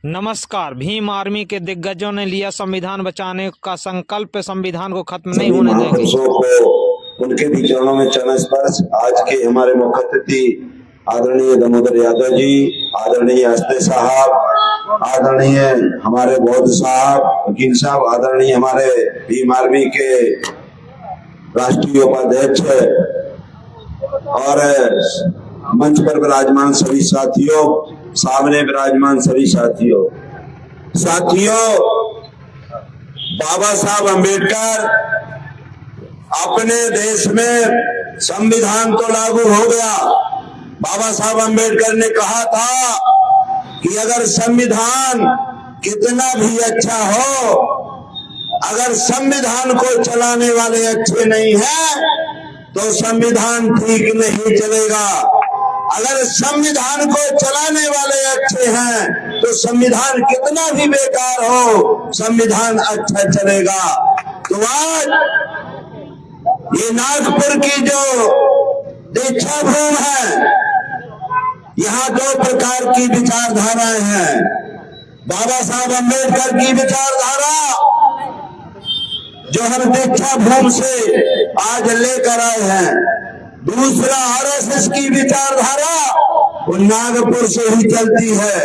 नमस्कार। भीम आर्मी के दिग्गजों ने लिया संविधान बचाने का संकल्प। संविधान को खत्म नहीं सभी होने देंगे। महापुरुषों को उनके भी चरणों में चरण स्पर्श। आज के हमारे मुख्य अतिथि आदरणीय दामोदर यादव जी, आदरणीय अस्ते साहब, आदरणीय हमारे बौद्ध साहब, वकील साहब, आदरणीय हमारे भीम आर्मी के राष्ट्रीय उपाध्यक्ष और मंच पर विराजमान सभी साथियों, सामने विराजमान सभी साथियों, बाबा साहब अम्बेडकर अपने देश में संविधान तो लागू हो गया। बाबा साहब अम्बेडकर ने कहा था कि अगर संविधान कितना भी अच्छा हो, अगर संविधान को चलाने वाले अच्छे नहीं हैं तो संविधान ठीक नहीं चलेगा। अगर संविधान को चलाने वाले अच्छे हैं तो संविधान कितना भी बेकार हो, संविधान अच्छा चलेगा। तो आज ये नागपुर की जो दीक्षा भूमि है, यहाँ दो प्रकार की विचारधाराएं हैं। बाबा साहब अम्बेडकर की विचारधारा जो हम दीक्षा भूमि से आज लेकर आए हैं, दूसरा आरएसएस की विचारधारा वो नागपुर से ही चलती है।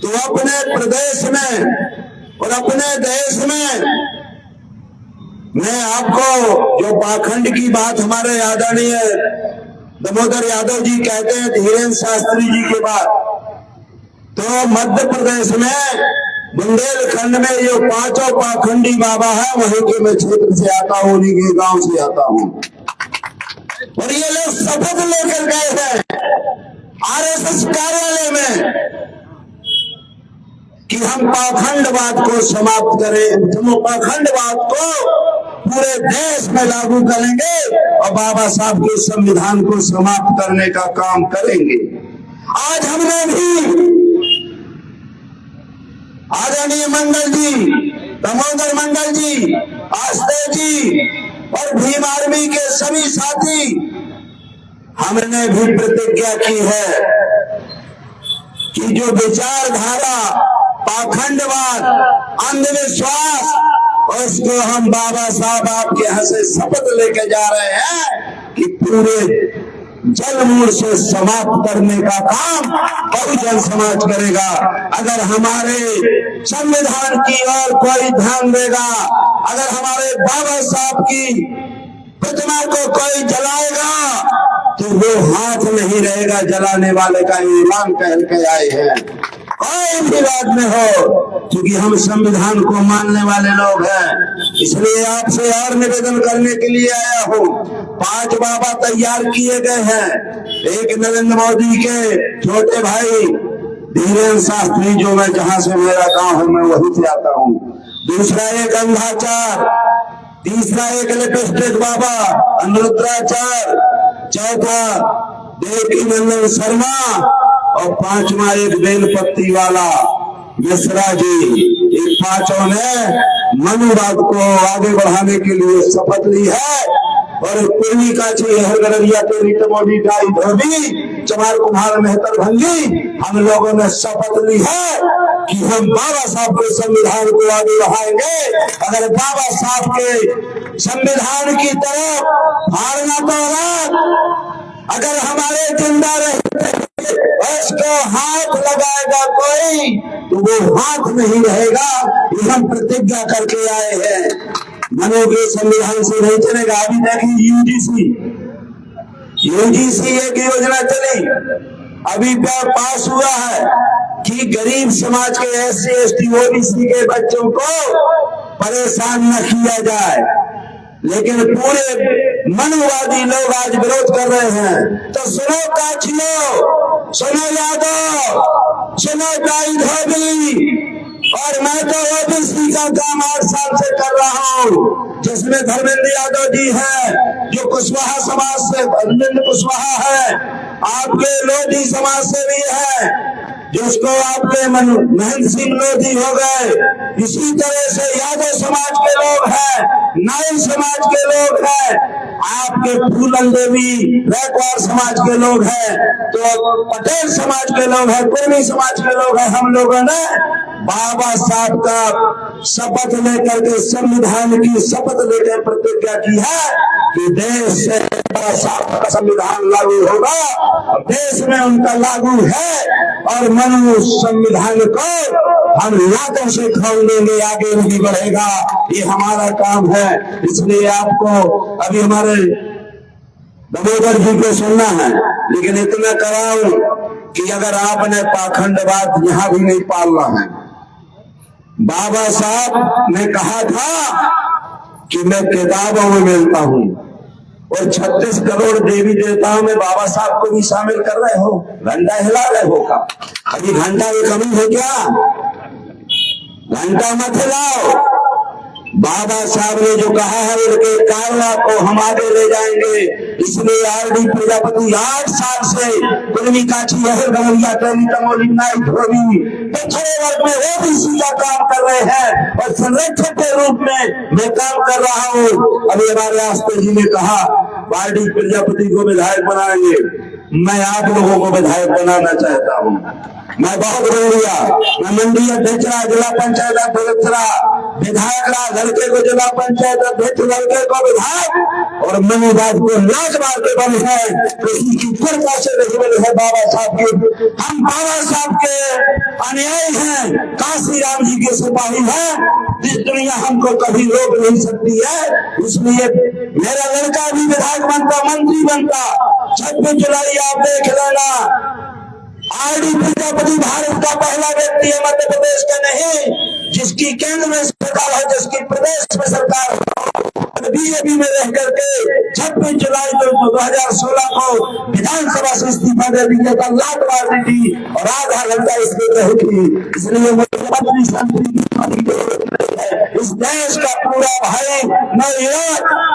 तो अपने प्रदेश में और अपने देश में मैं आपको जो पाखंड की बात हमारे आदरणीय दामोदर यादव जी कहते हैं धीरेन्द्र शास्त्री जी के बाद, तो मध्य प्रदेश में बुंदेलखंड में जो पांचों पाखंडी बाबा है वहीं के मैं क्षेत्र से आता हूँ, उन्हीं के गांव से आता हूँ। और ये लोग शपथ लेकर गए हैं आरएसएस कार्यालय में कि हम पाखंडवाद को समाप्त करें, हम पाखंडवाद को पूरे देश में लागू करेंगे और बाबा साहब के संविधान को समाप्त करने का काम करेंगे। आज हमने भी आदरणीय मंडल जी, दामोदर मंडल जी, आस्ते जी और भीम आर्मी के सभी साथी, हमने भी प्रतिज्ञा की है कि जो विचारधारा पाखंडवाद, अंधविश्वास, उसको हम बाबा साहब आपके यहाँ से शपथ लेके जा रहे हैं कि पूरे जलमूल से समाप्त करने का काम बहुजन समाज करेगा। अगर हमारे संविधान की ओर कोई ध्यान देगा, अगर हमारे बाबा साहब की प्रतिमा को कोई जलाएगा तो वो हाथ नहीं रहेगा जलाने वाले का, ईमान कहल के आए हैं। कोई भी बात में हो, क्योंकि हम संविधान को मानने वाले लोग हैं। इसलिए आपसे और निवेदन करने के लिए आया हूँ। 5 बाबा तैयार किए गए हैं। एक नरेंद्र मोदी के छोटे भाई धीरेन्द्र शास्त्री, जो मैं जहाँ से मेरा गांव है मैं वहीं से आता हूँ। दूसरा एक अंधाचार, तीसरा एक लिपस्टिक बाबा अनुरुद्राचार्य, चौथा देवकी नंदन शर्मा और 5वां एक बेलपत्ती वाला मिश्रा जी। इन 5 ने मनुवाद को आगे बढ़ाने के लिए शपथ ली है। और पूर्वी काछी हरगड़िया के रीतमोदी डाई धोबी चमार कुम्हार मेहतर भंगी, हम लोगों ने शपथ ली है कि हम बाबा साहब के संविधान को आगे बढ़ाएंगे। अगर बाबा साहब के संविधान की तरफ हारना तो अगर हमारे जिंदा रहे उसको हाथ लगाएगा कोई तो वो हाथ नहीं रहेगा। ये हम प्रतिज्ञा करके आए हैं। मनो के संविधान से नहीं चलेगा। अभी देखिए यूजीसी एक योजना चली, अभी पास हुआ है कि गरीब समाज के एससी एसटी ओबीसी के बच्चों को परेशान न किया जाए, लेकिन पूरे मनवादी लोग आज विरोध कर रहे हैं। तो सुनो काछियो, सुनो यादव, सुनो दाई धोबी, और मैं तो ओबीसी का काम 8 साल से कर रहा हूँ, जिसमें धर्मेंद्र यादव जी हैं जो कुशवाहा समाज से, धर्मेंद्र कुशवाहा है, आपके लोधी समाज से भी है, जिसको आपके महेंद्र सिंह लोधी हो गए। इसी तरह से यादव समाज के लोग हैं, नाई समाज के लोग हैं, आपके फूलन देवी रैकवार समाज के लोग हैं, तो पटेल समाज के लोग हैं, कुर्मी समाज के लोग हैं। हम लोगों ने बाबा साहब का शपथ लेकर के, संविधान की शपथ लेकर प्रतिज्ञा की है कि देश से बाबा साहब का संविधान लागू होगा, और देश में उनका लागू है, और मनु संविधान को हम लातों से खोल देंगे, आगे नहीं बढ़ेगा। ये हमारा काम है। इसलिए आपको अभी हमारे दामोदर जी को सुनना है, लेकिन इतना कराऊं कि अगर आपने पाखंडवाद यहां भी नहीं पालना है। बाबा साहब ने कहा था कि मैं किताबों में मिलता हूं, और 36 करोड़ देवी देवताओं में बाबा साहब को भी शामिल कर रहे हो, घंटा हिला रहे हो का? अभी घंटा की कमी है क्या? घंटा मत हिलाओ। बाबा साहब ने जो कहा है उनके कारवा को हम आगे ले जाएंगे। इसलिए आरडी प्रजापति 8 साल से कुर्मी काठी गमरिया टैली नाई धोबी पिछड़े वर्ग में ओबीसी का काम कर रहे हैं, और संरक्षक के रूप में मैं काम कर रहा हूँ। अभी हमारे आस्ते जी ने कहा आरडी प्रजापति को विधायक बनाएंगे। मैं आप लोगों को विधायक बनाना चाहता हूँ। मैं बहुत बढ़िया, मैं मंडी अध्यक्ष रहा, जिला पंचायत अध्यक्ष रहा, विधायक रहा, लड़के को जिला पंचायत अध्यक्ष, लड़के को विधायक, और मनुवाद को लाख बार के बने हैं। किसी की कृपा से नहीं बने हैं बाबा साहब के। हम बाबा साहब के अनुयायी हैं, काशी राम जी के सिपाही हैं। जिस दुनिया हमको कभी रोक नहीं सकती है। इसलिए मेरा लड़का भी विधायक बनता, मंत्री बनता। 26 जुलाई आप देख लेना। आरडी प्रजापति भारत का पहला व्यक्ति है, मध्य प्रदेश का नहीं, जिसकी केंद्र में सरकार है, जिसकी प्रदेश में सरकार बीजेपी में रह करके 26 जुलाई 2016 को विधानसभा से इस्तीफा दे दीजिए था, लात मार दी थी, और आधा घंटा इसमें रही थी। इसलिए मुख्यमंत्री शांति इस देश का पूरा भाई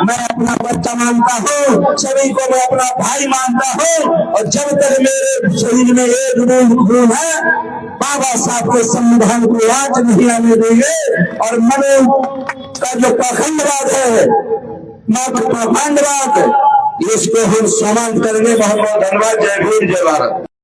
मैं अपना बच्चा मानता हूँ, सभी को मैं अपना भाई मानता हूँ। और जब तक मेरे शरीर में एक बूंद खून है, बाबा साहब के संविधान को आज नहीं आने देंगे। और मनु का जो पाखंडवाद है, पाखंडवाद, इसको हम समाप्त करेंगे। बहुत बहुत धन्यवाद। जय भीम, जय भारत।